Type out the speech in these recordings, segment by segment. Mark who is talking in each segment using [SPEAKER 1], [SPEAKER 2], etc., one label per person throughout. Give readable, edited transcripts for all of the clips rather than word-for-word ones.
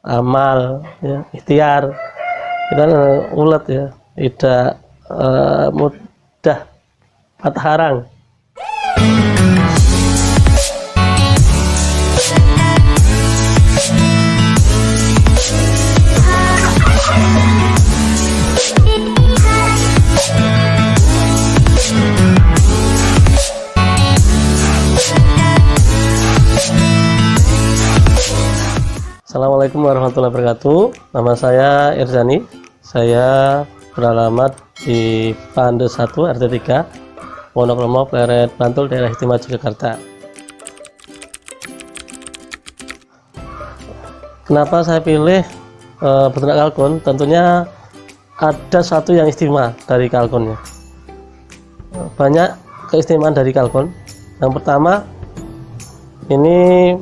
[SPEAKER 1] amal, ya, ikhtiar, itu kan ulet ya, tidak mudah patah arang. Assalamualaikum warahmatullahi wabarakatuh. Nama saya Irzani. Saya beralamat di Pande 1 RT 3 Wonokromo, Pleret, Bantul, Daerah Istimewa Yogyakarta. Kenapa saya pilih beternak kalkun? Tentunya ada satu yang istimewa dari kalkunnya. Banyak keistimewaan dari kalkun. Yang pertama, ini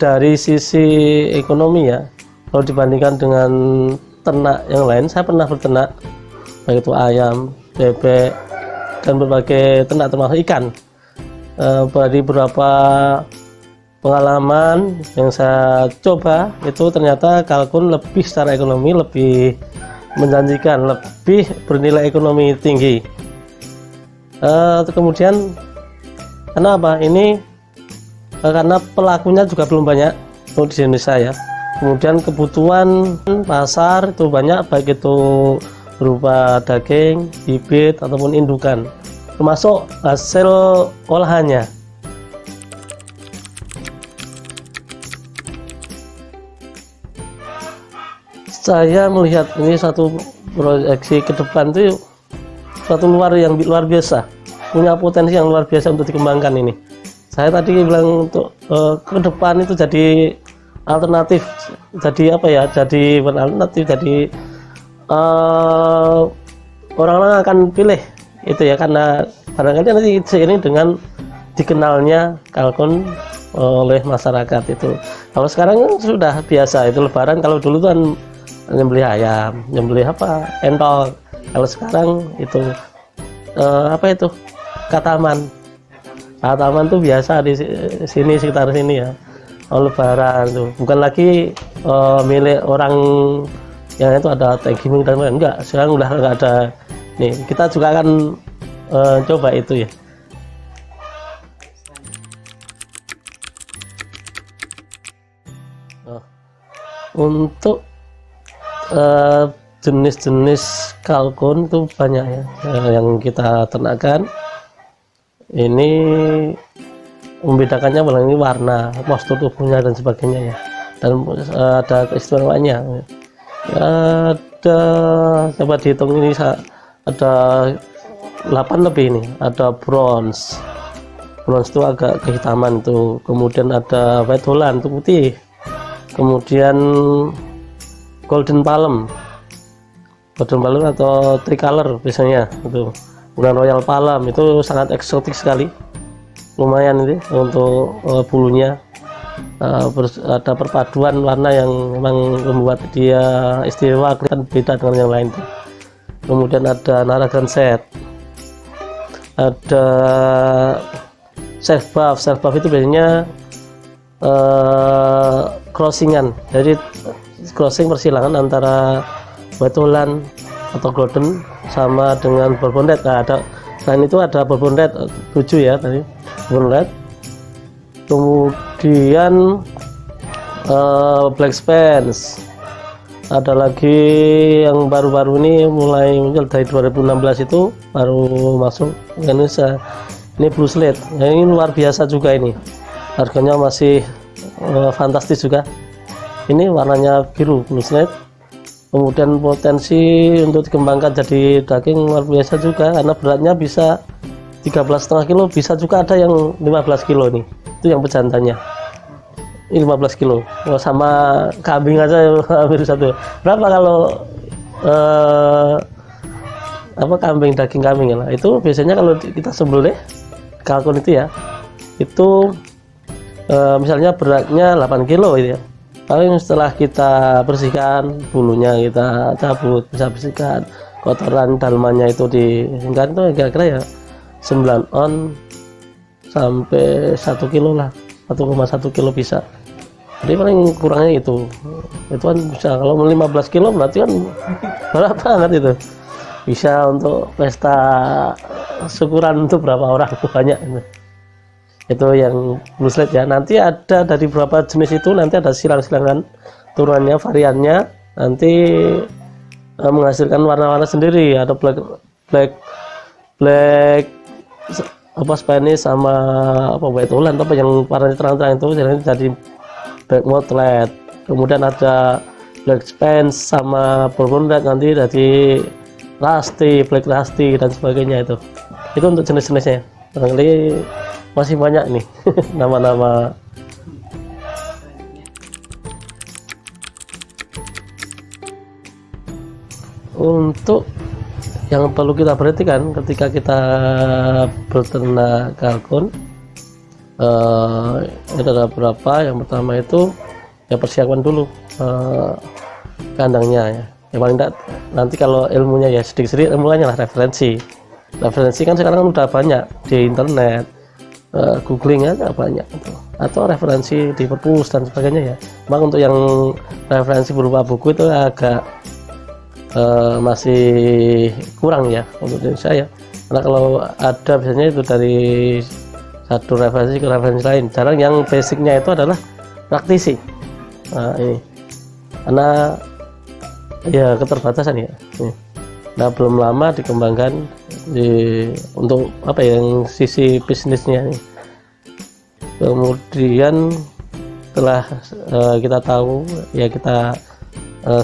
[SPEAKER 1] dari sisi ekonomi ya, kalau dibandingkan dengan ternak yang lain, saya pernah berternak baik itu ayam, bebek, dan berbagai ternak termasuk ikan. Dari beberapa pengalaman yang saya coba, itu ternyata kalkun lebih secara ekonomi lebih menjanjikan, lebih bernilai ekonomi tinggi. Kemudian kenapa ini? Karena pelakunya juga belum banyak untuk di Indonesia ya. Kemudian kebutuhan pasar itu banyak, baik itu berupa daging, bibit ataupun indukan, termasuk hasil olahannya. Saya melihat ini satu proyeksi ke depan itu suatu yang luar biasa, punya potensi yang luar biasa untuk dikembangkan ini. Saya tadi bilang untuk ke depan itu jadi alternatif, jadi apa ya, jadi alternatif, jadi orang-orang akan pilih itu ya, karena barangkali nanti seiring dengan dikenalnya kalkun oleh masyarakat itu. Kalau sekarang sudah biasa itu lebaran, kalau dulu kan nyembelih ayam, nyembelih apa, entol. Kalau sekarang itu apa itu, kataman tuh biasa di sini, sekitar sini ya. Lebaran tuh bukan lagi milik orang yang itu ada thanksgiving dan lain, enggak, sekarang udah enggak ada. Nih kita juga akan coba itu ya. Untuk jenis-jenis kalkun itu banyak ya yang kita ternakkan. Ini membedakannya ini warna, postur tubuhnya dan sebagainya ya, dan ada keistimewaannya. Ada, coba dihitung ini, ada 8 lebih ini. Ada bronze itu agak kehitaman tuh, kemudian ada white holland itu putih, kemudian golden palm atau tricolor biasanya itu. Kemudian royal palm itu sangat eksotik sekali, lumayan ini untuk bulunya. Ada perpaduan warna yang memang membuat dia istimewa, kelihatan beda dengan yang lain. Kemudian ada Naragan set, ada self buff itu biasanya crossingan, jadi crossing persilangan antara white holland atau golden sama dengan bourbon red. Nah, ada selain itu ada bourbon red 7 ya tadi, bourbon red. Kemudian black spence, ada lagi yang baru-baru ini mulai muncul dari 2016 itu baru masuk ke Indonesia. Ini blue slate, nah, ini luar biasa juga, ini harganya masih fantastis juga. Ini warnanya biru, blue slate. Kemudian potensi untuk dikembangkan jadi daging luar biasa juga, karena beratnya bisa 13,5 kilo, bisa juga ada yang 15 kilo nih. Itu yang pejantannya. Ini 15 kilo. Sama kambing aja hampir satu. Berapa kalau kambing, daging kambing ya? Itu biasanya kalau kita sembelih kalkun itu ya, itu misalnya beratnya 8 kilo itu ya. Paling setelah kita bersihkan bulunya, kita cabut, bisa bersihkan kotoran dalmannya itu dihinggarin, itu kira-kira ya 9 on sampai 1 kilo lah, 1,1 kilo bisa. Jadi paling kurangnya itu kan bisa, kalau 15 kilo berarti kan berat banget itu, bisa untuk pesta syukuran untuk berapa orang, banyak itu yang blue slate ya. Nanti ada dari beberapa jenis itu, nanti ada silang-silangan turunannya, variannya, nanti menghasilkan warna-warna sendiri. Ada black apa Spanish sama apa white holland, apa yang warnanya terang-terang itu jadi black moonlight. Kemudian ada black Spanish sama bourbon red, nanti jadi rusty, black rusty dan sebagainya. Itu untuk jenis-jenisnya. Barangkali masih banyak nih nama-nama. Untuk yang perlu kita perhatikan ketika kita beternak kalkun, ada beberapa. Yang pertama itu ya persiapan dulu kandangnya ya. Yang paling tidak, nanti kalau ilmunya ya sedikit-sedikit, ilmunya lah referensi kan sekarang udah banyak di internet, googling aja banyak gitu. Atau referensi di perpus dan sebagainya ya. Memang untuk yang referensi berupa buku itu agak masih kurang ya untuk saya, karena kalau ada biasanya itu dari satu referensi ke referensi lain. Jarang yang basicnya itu adalah praktisi. Nah ini karena ya keterbatasan ya. Nah belum lama dikembangkan untuk apa yang sisi bisnisnya nih. Kemudian setelah kita tahu ya, kita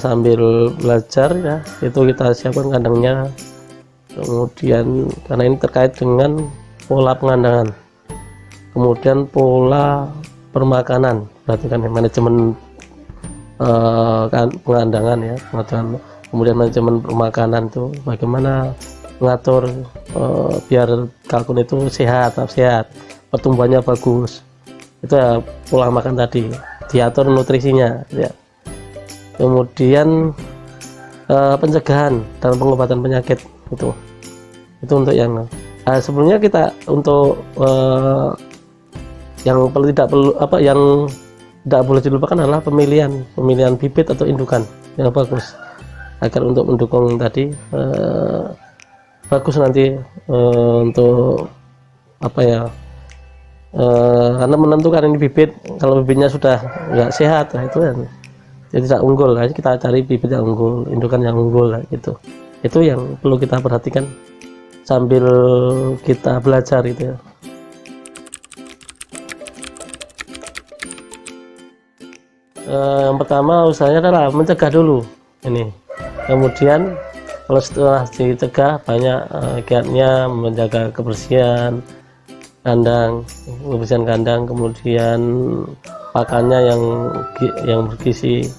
[SPEAKER 1] sambil belajar ya, itu kita siapkan kandangnya. Kemudian karena ini terkait dengan pola pengandangan, kemudian pola permakanan, berarti kan manajemen pengandangan ya, kemudian manajemen permakanan itu bagaimana mengatur biar kalkun itu sehat, pertumbuhannya bagus. Itu ya pola makan tadi, diatur nutrisinya ya. Kemudian pencegahan dan pengobatan penyakit itu untuk yang sebelumnya kita untuk yang tidak boleh dilupakan adalah pemilihan bibit atau indukan yang bagus, agar untuk mendukung tadi bagus nanti untuk apa ya, karena menentukan ini bibit, kalau bibitnya sudah nggak sehat, nah itu kan jadi tidak unggul. Nah, kita cari bibit yang unggul, indukan yang unggul gitu. Itu yang perlu kita perhatikan sambil kita belajar gitu ya. Yang pertama usahanya adalah mencegah dulu ini. Kemudian kalau setelah dicegah, banyak kiatnya menjaga kebersihan kandang, kemudian pakannya yang bergizi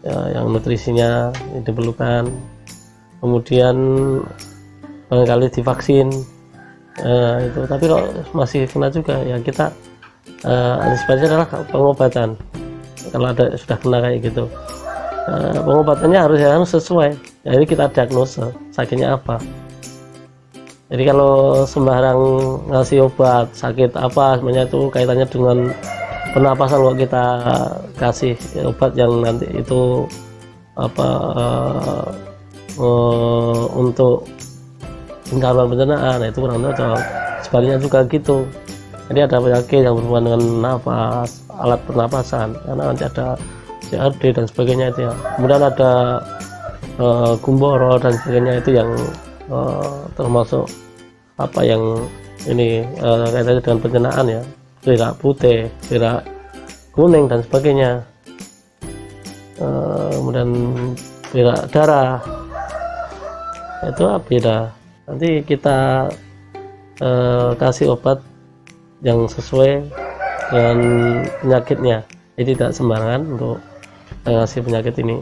[SPEAKER 1] ya, yang nutrisinya diperlukan. Kemudian barangkali divaksin itu. Tapi kalau masih kena juga ya, kita antisipasi adalah pengobatan. Kalau ada sudah kena kayak gitu, pengobatannya harus sesuai. Jadi kita diagnosa sakitnya apa. Jadi kalau sembarang ngasih obat sakit apa, sebenarnya itu kaitannya dengan pernapasan. Kalau kita kasih obat yang nanti itu apa untuk lingkaran pencernaan, itu kurang cocok. Sebaliknya juga gitu. Jadi ada penyakit yang berhubungan dengan nafas, alat pernapasan, karena nanti ada CRD dan sebagainya itu ya. Kemudian ada gumboro dan sebagainya, itu yang termasuk apa yang ini kaitannya dengan pencernaan ya. Berak putih, berak kuning dan sebagainya. Kemudian berak darah, itu beda. Nanti kita kasih obat yang sesuai dengan penyakitnya. Jadi tidak sembarangan untuk ngasih penyakit ini.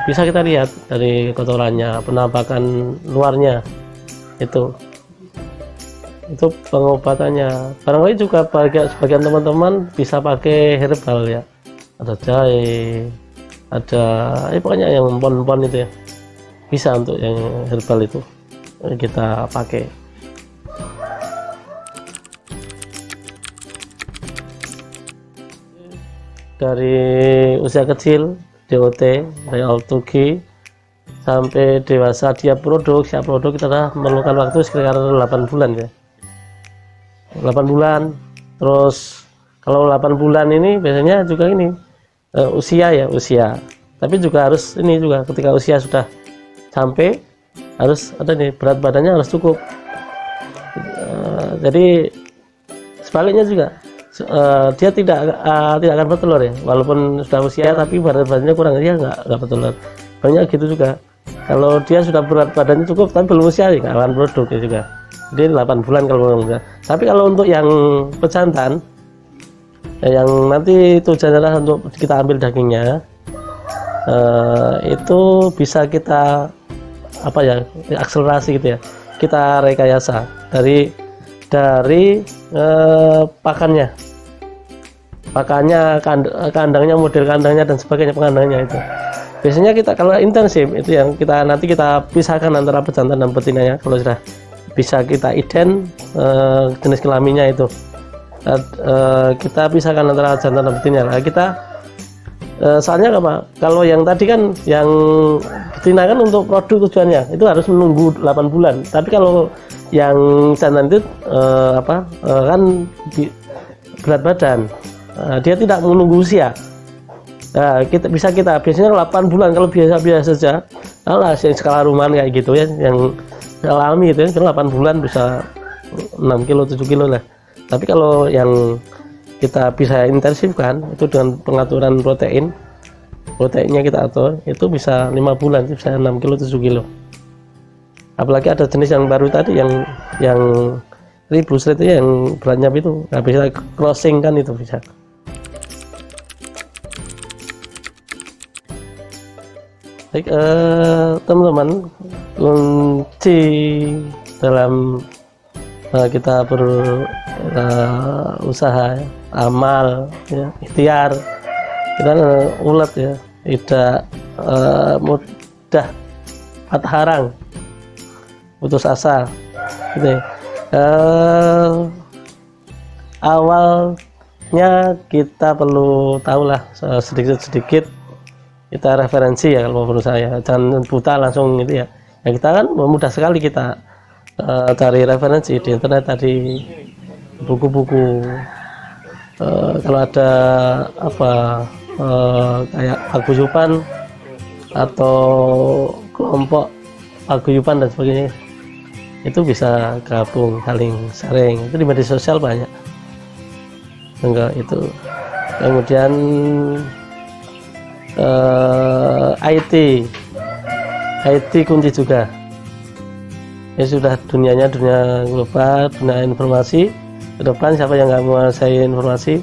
[SPEAKER 1] Bisa kita lihat dari kotorannya, penampakan luarnya, itu pengobatannya. Barangkali juga sebagian teman-teman bisa pakai herbal ya, ada jahe, ada pokoknya yang pon-pon itu ya, bisa untuk yang herbal itu kita pakai. dari usia kecil DOT dari All2G sampai dewasa dia siap produk kita memerlukan waktu sekitar 8 bulan ya, 8 bulan. Terus kalau 8 bulan ini biasanya juga ini usia, tapi juga harus ini juga ketika usia sudah sampai harus ada nih berat badannya harus cukup. Jadi sebaliknya juga dia tidak akan bertelur ya, walaupun sudah usia tapi berat badannya kurang, dia nggak bertelur. Banyak gitu juga. Kalau dia sudah berat badannya cukup tapi belum usia ya nggak akan produk ya juga. Jadi 8 bulan kalau enggak. Tapi kalau untuk yang pejantan yang nanti tujuannya adalah untuk kita ambil dagingnya, itu bisa kita akselerasi gitu ya, kita rekayasa dari pakannya, kandangnya, model kandangnya dan sebagainya, pengandangnya itu. Biasanya kita kalau intensif itu yang nanti kita pisahkan antara pejantan dan betinanya. Kalau sudah bisa kita jenis kelaminnya itu, kita pisahkan antara jantan dan betina. Nah, kita soalnya apa? Kalau yang tadi kan yang betina kan untuk produk tujuannya itu harus menunggu 8 bulan. Tapi kalau yang jantan itu kan berat badan, dia tidak menunggu usia. Nah, kita biasanya 8 bulan kalau biasa saja. Alah, yang skala rumahan kayak gitu ya, yang alami itu ya, 8 bulan bisa 6 kilo 7 kilo lah. Tapi kalau yang kita bisa intensifkan itu dengan pengaturan proteinnya kita atur, itu bisa 5 bulan, bisa 6 kilo 7 kilo. Apalagi ada jenis yang baru tadi yang ribus itu yang beratnya itu nggak bisa crossing kan, itu bisa. Baik, teman-teman, kunci dalam kita berusaha, amal ya, ikhtiar, kita ulet ya, tidak mudah patah harang, putus asa gitu ya. Awalnya kita perlu tahulah sedikit-sedikit kita referensi ya, kalau menurut saya jangan buta langsung gitu ya. Ya kita kan mudah sekali kita cari referensi di internet tadi, buku-buku, kalau ada kayak paguyuban atau kelompok paguyuban dan sebagainya, itu bisa gabung, saling sharing, itu di media sosial banyak. Enggak itu. Kemudian IT kunci juga ya, sudah dunia global, dunia informasi. Ke depan siapa yang nggak menguasai informasi,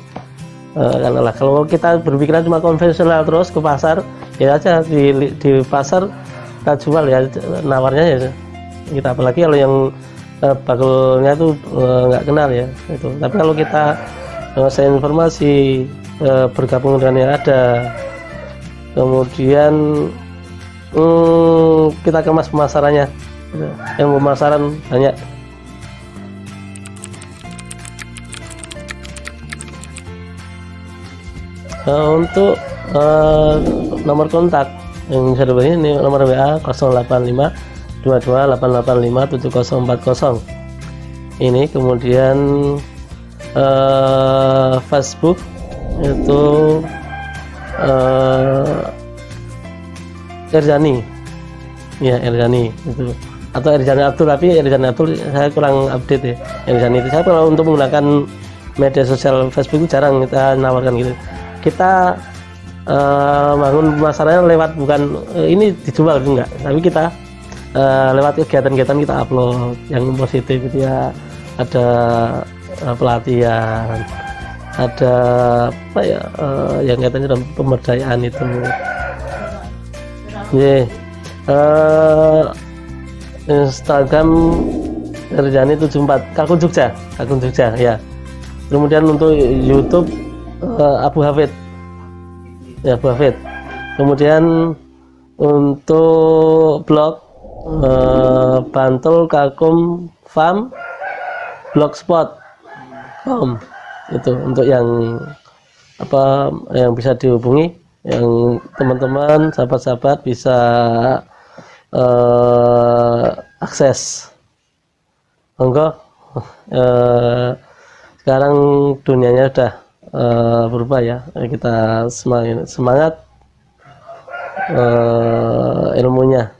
[SPEAKER 1] karena kalau kita berpikiran cuma konvensional terus ke pasar ya aja, di pasar kita jual ya, nawarnya ya kita, apalagi kalau yang bakulnya itu nggak kenal ya itu. Tapi kalau kita menguasai informasi, bergabung dengan yang ada, kemudian kita kemas pemasarannya, yang pemasaran banyak. Untuk nomor kontak yang bisa diberi ini nomor WA 085 22 885 7040 ini. Kemudian Facebook itu Erzani ya, Erzani itu, atau Erzani Abdul, tapi Erzani Abdul saya kurang update ya. Erzani itu saya kalau untuk menggunakan media sosial Facebook itu jarang kita nawarkan gitu. Kita bangun pemasarannya lewat, bukan ini dijual enggak, tapi kita lewat kegiatan-kegiatan kita upload yang positif gitu ya. Ada pelatihan, ada apa ya, yang katanya dalam pemberdayaan itu. Instagram Erzani 74 Kalkun Jogja ya. Kemudian untuk YouTube Abu Hafid ya, Abu Hafid. Kemudian untuk blog Bantul Kalkum Farm blogspot.com itu untuk yang apa yang bisa dihubungi, yang teman-teman sahabat-sahabat bisa akses. Monggo, sekarang dunianya udah berubah ya, kita semangat ilmunya.